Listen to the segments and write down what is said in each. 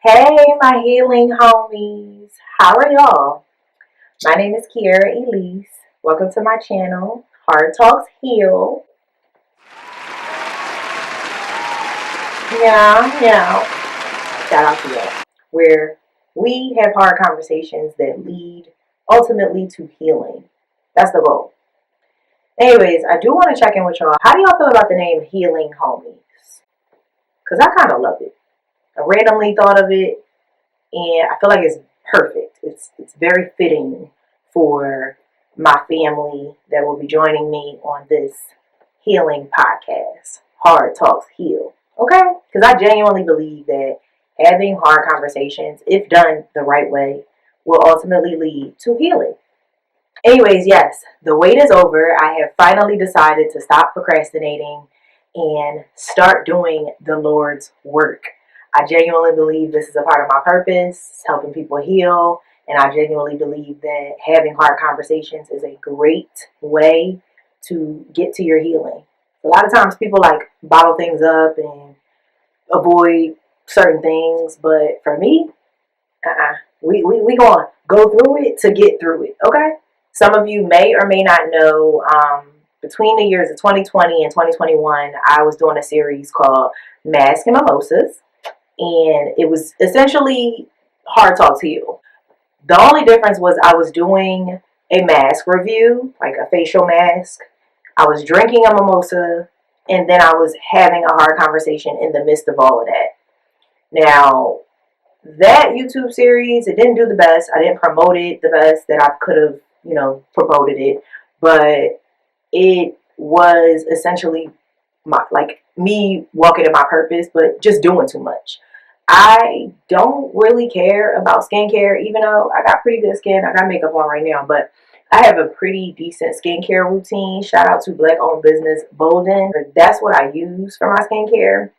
Hey, my healing homies. How are y'all? My name is Kiera Elice. Welcome to my channel, Hard Talks Heal. Yeah. Shout out to y'all. Where we have hard conversations that lead ultimately to healing. That's the goal. Anyways, I do want to check in with y'all. How do y'all feel about the name Healing Homies? Because I kind of love it. I randomly thought of it and I feel like it's perfect. It's very fitting for my family that will be joining me on this healing podcast, Hard Talks Heal. Okay? Because I genuinely believe that having hard conversations, if done the right way, will ultimately lead to healing. Anyways, yes, the wait is over. I have finally decided to stop procrastinating and start doing the Lord's work. I genuinely believe this is a part of my purpose, helping people heal. And I genuinely believe that having hard conversations is a great way to get to your healing. A lot of times people like bottle things up and avoid certain things. But for me, we going to go through it to get through it, okay? Some of you may or may not know, between the years of 2020 and 2021, I was doing a series called Mask and Mimosas. And it was essentially Hard Talks Heal. The only difference was I was doing a mask review, like a facial mask. I was drinking a mimosa, and then I was having a hard conversation in the midst of all of that. Now, that YouTube series, it didn't do the best. I didn't promote it the best that I could have, promoted it. But it was essentially like me walking in my purpose, but just doing too much. I don't really care about skincare, even though I got pretty good skin. I got makeup on right now, but I have a pretty decent skincare routine. Shout out to Black owned business Bolden. That's what I use for my skincare.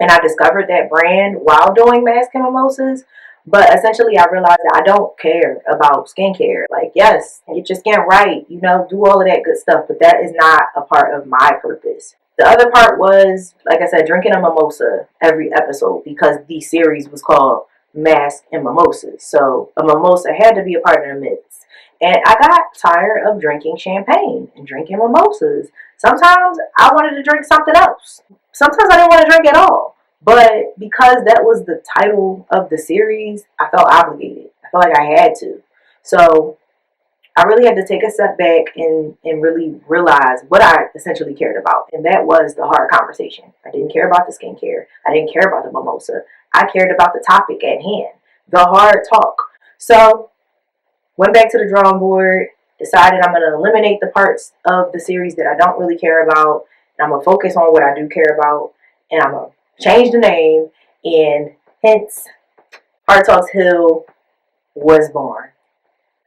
And I discovered that brand while doing Mask and Mimosas. But essentially, I realized that I don't care about skincare. Like, yes, get your skin right, do all of that good stuff. But that is not a part of my purpose. The other part was, like I said, drinking a mimosa every episode because the series was called Mask and Mimosas. So a mimosa had to be a part of the mix. And I got tired of drinking champagne and drinking mimosas. Sometimes I wanted to drink something else. Sometimes I didn't want to drink at all. But because that was the title of the series, I felt obligated. I felt like I had to. So I really had to take a step back and really realize what I essentially cared about. And that was the hard conversation. I didn't care about the skincare. I didn't care about the mimosa. I cared about the topic at hand, the hard talk. So went back to the drawing board, decided I'm going to eliminate the parts of the series that I don't really care about. And I'm going to focus on what I do care about. And I'm going to change the name. And hence, Hard Talks Hill was born.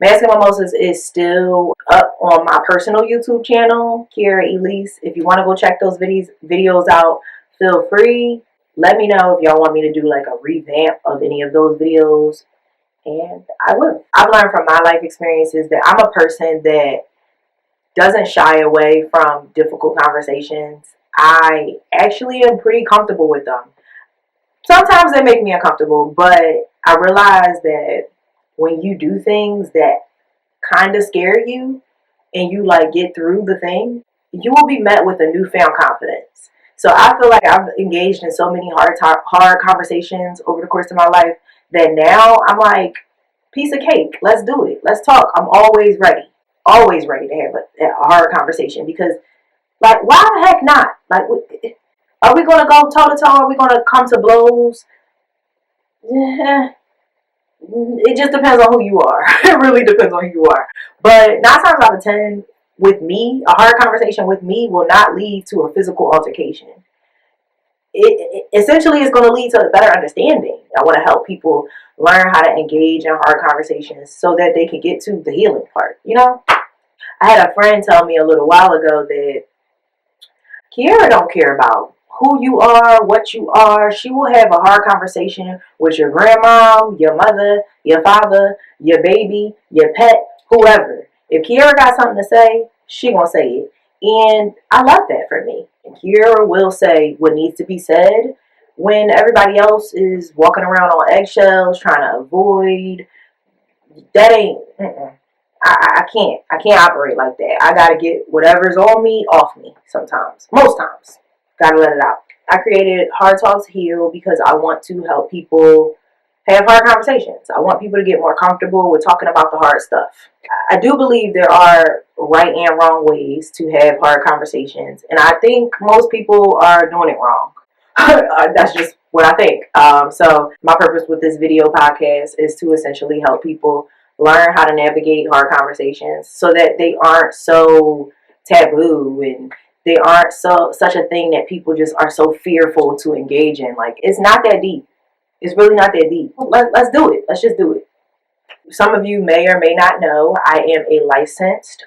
Mask and Mimosas is still up on my personal YouTube channel, Kiera Elice. If you want to go check those videos out, feel free. Let me know if y'all want me to do like a revamp of any of those videos. And I will. I've learned from my life experiences that I'm a person that doesn't shy away from difficult conversations. I actually am pretty comfortable with them. Sometimes they make me uncomfortable, but I realize that when you do things that kind of scare you and you like get through the thing, you will be met with a newfound confidence. So I feel like I've engaged in so many hard conversations over the course of my life that now I'm like, piece of cake, let's do it. Let's talk. I'm always ready to have a hard conversation because, like, why the heck not? Like, are we going to go toe to toe? Are we going to come to blows? It just depends on who you are. It really depends on who you are. But 9 times out of 10, with me, a hard conversation with me will not lead to a physical altercation. It essentially is going to lead to a better understanding. I want to help people learn how to engage in hard conversations so that they can get to the healing part. I had a friend tell me a little while ago that Kiera don't care about who you are, what you are. She will have a hard conversation with your grandma, your mother, your father, your baby, your pet, whoever. If Kiera got something to say, she gonna say it. And I love that for me. And Kiera will say what needs to be said when everybody else is walking around on eggshells trying to avoid. That ain't. I can't operate like that. I gotta get whatever's on me off me sometimes. Most times. Gotta let it out. I created Hard Talks Heal because I want to help people have hard conversations. I want people to get more comfortable with talking about the hard stuff. I do believe there are right and wrong ways to have hard conversations, and I think most people are doing it wrong. That's just what I think. So my purpose with this video podcast is to essentially help people learn how to navigate hard conversations so that they aren't so taboo and they aren't such a thing that people just are so fearful to engage in. Like, it's not that deep. It's really not that deep. Let's do it. Let's just do it. Some of you may or may not know I am a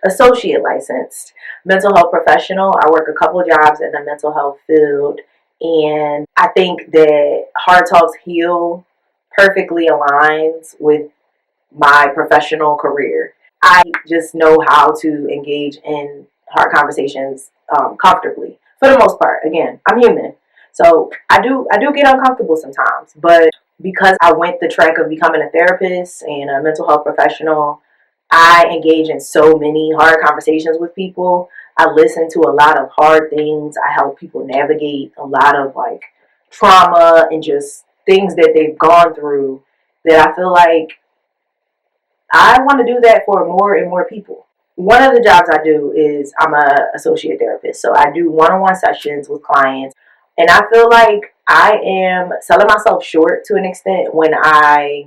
associate licensed mental health professional. I work a couple of jobs in the mental health field, and I think that Hard Talks Heal perfectly aligns with my professional career. I just know how to engage in hard conversations comfortably for the most part. Again, I'm human, so I do get uncomfortable sometimes, but because I went the track of becoming a therapist and a mental health professional, I engage in so many hard conversations with people. I listen to a lot of hard things. I help people navigate a lot of like trauma and just things that they've gone through, that I feel like I want to do that for more and more people. One of the jobs I do is I'm an associate therapist. So I do one-on-one sessions with clients. And I feel like I am selling myself short to an extent when I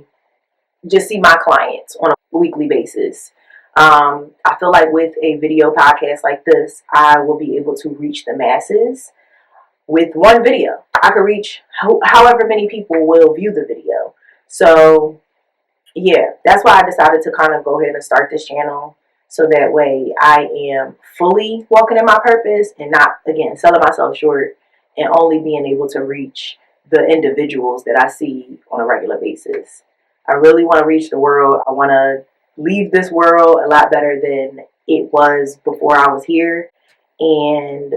just see my clients on a weekly basis. I feel like with a video podcast like this, I will be able to reach the masses with one video. I could reach however many people will view the video. So yeah, that's why I decided to kind of go ahead and start this channel, so that way I am fully walking in my purpose and not, again, selling myself short and only being able to reach the individuals that I see on a regular basis. I really want to reach the world. I want to leave this world a lot better than it was before I was here. And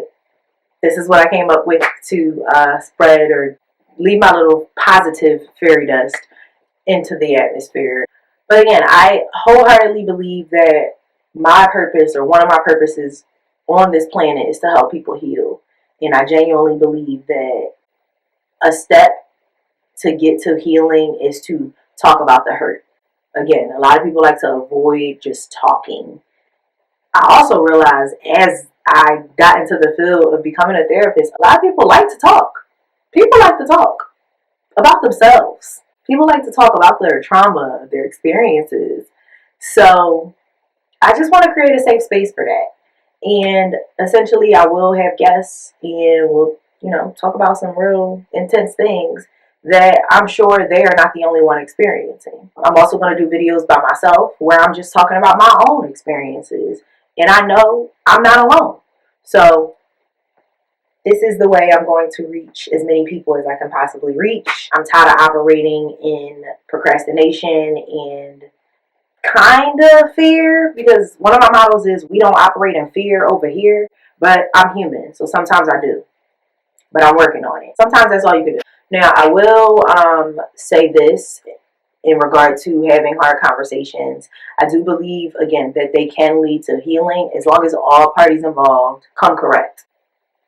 this is what I came up with to spread or leave my little positive fairy dust into the atmosphere. But again, I wholeheartedly believe that my purpose, or one of my purposes on this planet, is to help people heal. And I genuinely believe that a step to get to healing is to talk about the hurt. Again, a lot of people like to avoid just talking. I also realized as I got into the field of becoming a therapist, a lot of people like to talk. People like to talk about themselves. People like to talk about their trauma, their experiences. So I just want to create a safe space for that. And essentially I will have guests and we'll, talk about some real intense things that I'm sure they are not the only one experiencing. I'm also going to do videos by myself where I'm just talking about my own experiences. And I know I'm not alone. So this is the way I'm going to reach as many people as I can possibly reach. I'm tired of operating in procrastination and kind of fear, because one of my models is we don't operate in fear over here, but I'm human, so sometimes I do. But I'm working on it. Sometimes that's all you can do. Now, I will say this in regard to having hard conversations. I do believe, again, that they can lead to healing as long as all parties involved come correct.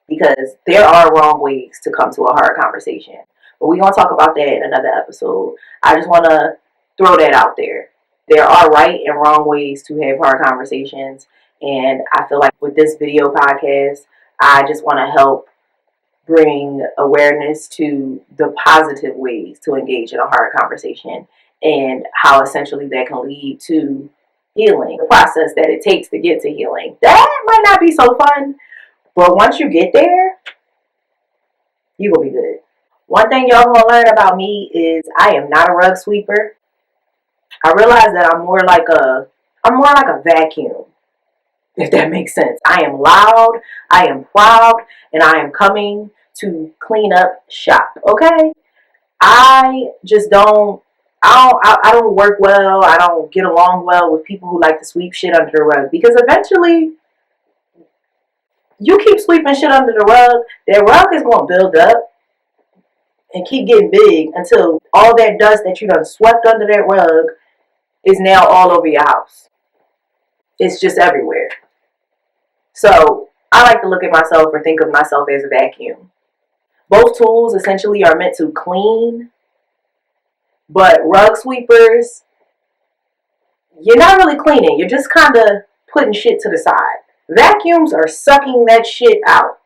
Because there are wrong ways to come to a hard conversation. But we're going to talk about that in another episode. I just want to throw that out there. There are right and wrong ways to have hard conversations. And I feel like with this video podcast, I just want to help bring awareness to the positive ways to engage in a hard conversation and how essentially that can lead to healing. The process that it takes to get to healing. That might not be so fun, but once you get there, you will be good. One thing y'all gonna learn about me is I am not a rug sweeper. I realize that I'm more like a vacuum, if that makes sense. I am loud, I am proud, and I am coming to clean up shop. Okay? I just don't I don't work well. I don't get along well with people who like to sweep shit under the rug, because eventually you keep sweeping shit under the rug, that rug is going to build up and keep getting big until all that dust that you done swept under that rug is now all over your house. It's just everywhere. So I like to look at myself or think of myself as a vacuum. Both tools essentially are meant to clean, but rug sweepers, you're not really cleaning. You're just kind of putting shit to the side. Vacuums are sucking that shit out.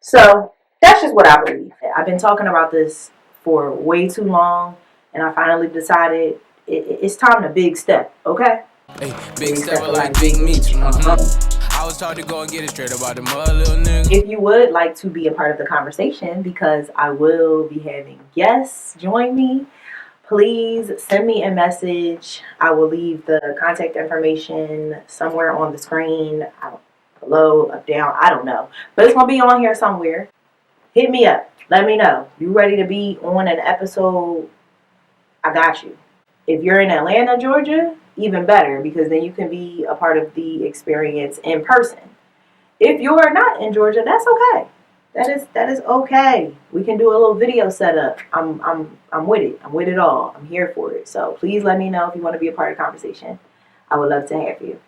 So that's just what I believe. I've been talking about this for way too long, and I finally decided it's time to big step, okay? Hey, big step like big meat. I was taught to go and get it straight about the mother, little nigga. If you would like to be a part of the conversation, because I will be having guests join me, please send me a message. I will leave the contact information somewhere on the screen, below, up, down, I don't know. But it's going to be on here somewhere. Hit me up. Let me know. You ready to be on an episode? I got you. If you're in Atlanta, Georgia, even better, because then you can be a part of the experience in person. If you're not in Georgia, that's okay. That is okay. We can do a little video setup. I'm with it. I'm with it all. I'm here for it. So please let me know if you want to be a part of the conversation. I would love to have you.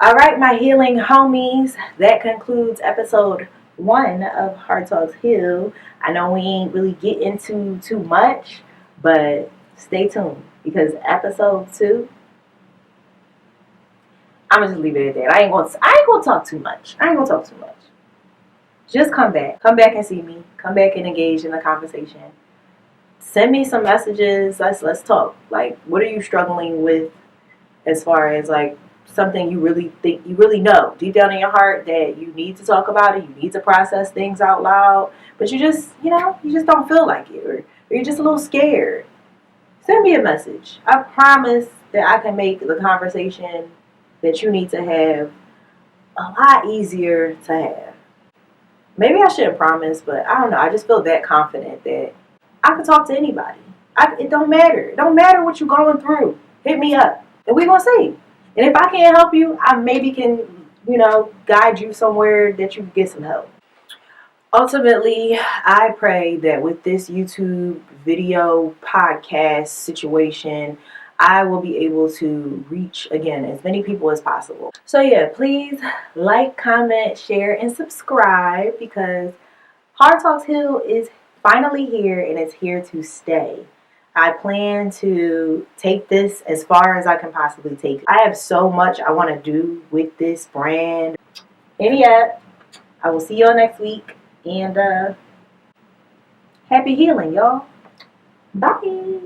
All right, my healing homies. That concludes episode 1 of Heart Talks Heal. I know we ain't really get into too much, but stay tuned because episode 2, I'm gonna just leave it at that. I ain't gonna talk too much. Just come back. Come back and see me. Come back and engage in the conversation. Send me some messages. Let's talk. Like, what are you struggling with as far as like something you really think you really know deep down in your heart that you need to talk about it, you need to process things out loud, but you just don't feel like it, or you're just a little scared. Send me a message. I promise that I can make the conversation that you need to have a lot easier to have. Maybe I shouldn't promise, but I don't know. I just feel that confident that I can talk to anybody. It don't matter. It don't matter what you're going through. Hit me up, and we're gonna see. And if I can't help you, I maybe can, guide you somewhere that you can get some help. Ultimately, I pray that with this YouTube video podcast situation, I will be able to reach, again, as many people as possible. So yeah, please like, comment, share, and subscribe because Heart Talks Heal is finally here and it's here to stay. I plan to take this as far as I can possibly take it. I have so much I want to do with this brand. And yeah, I will see y'all next week. And happy healing, y'all. Bye.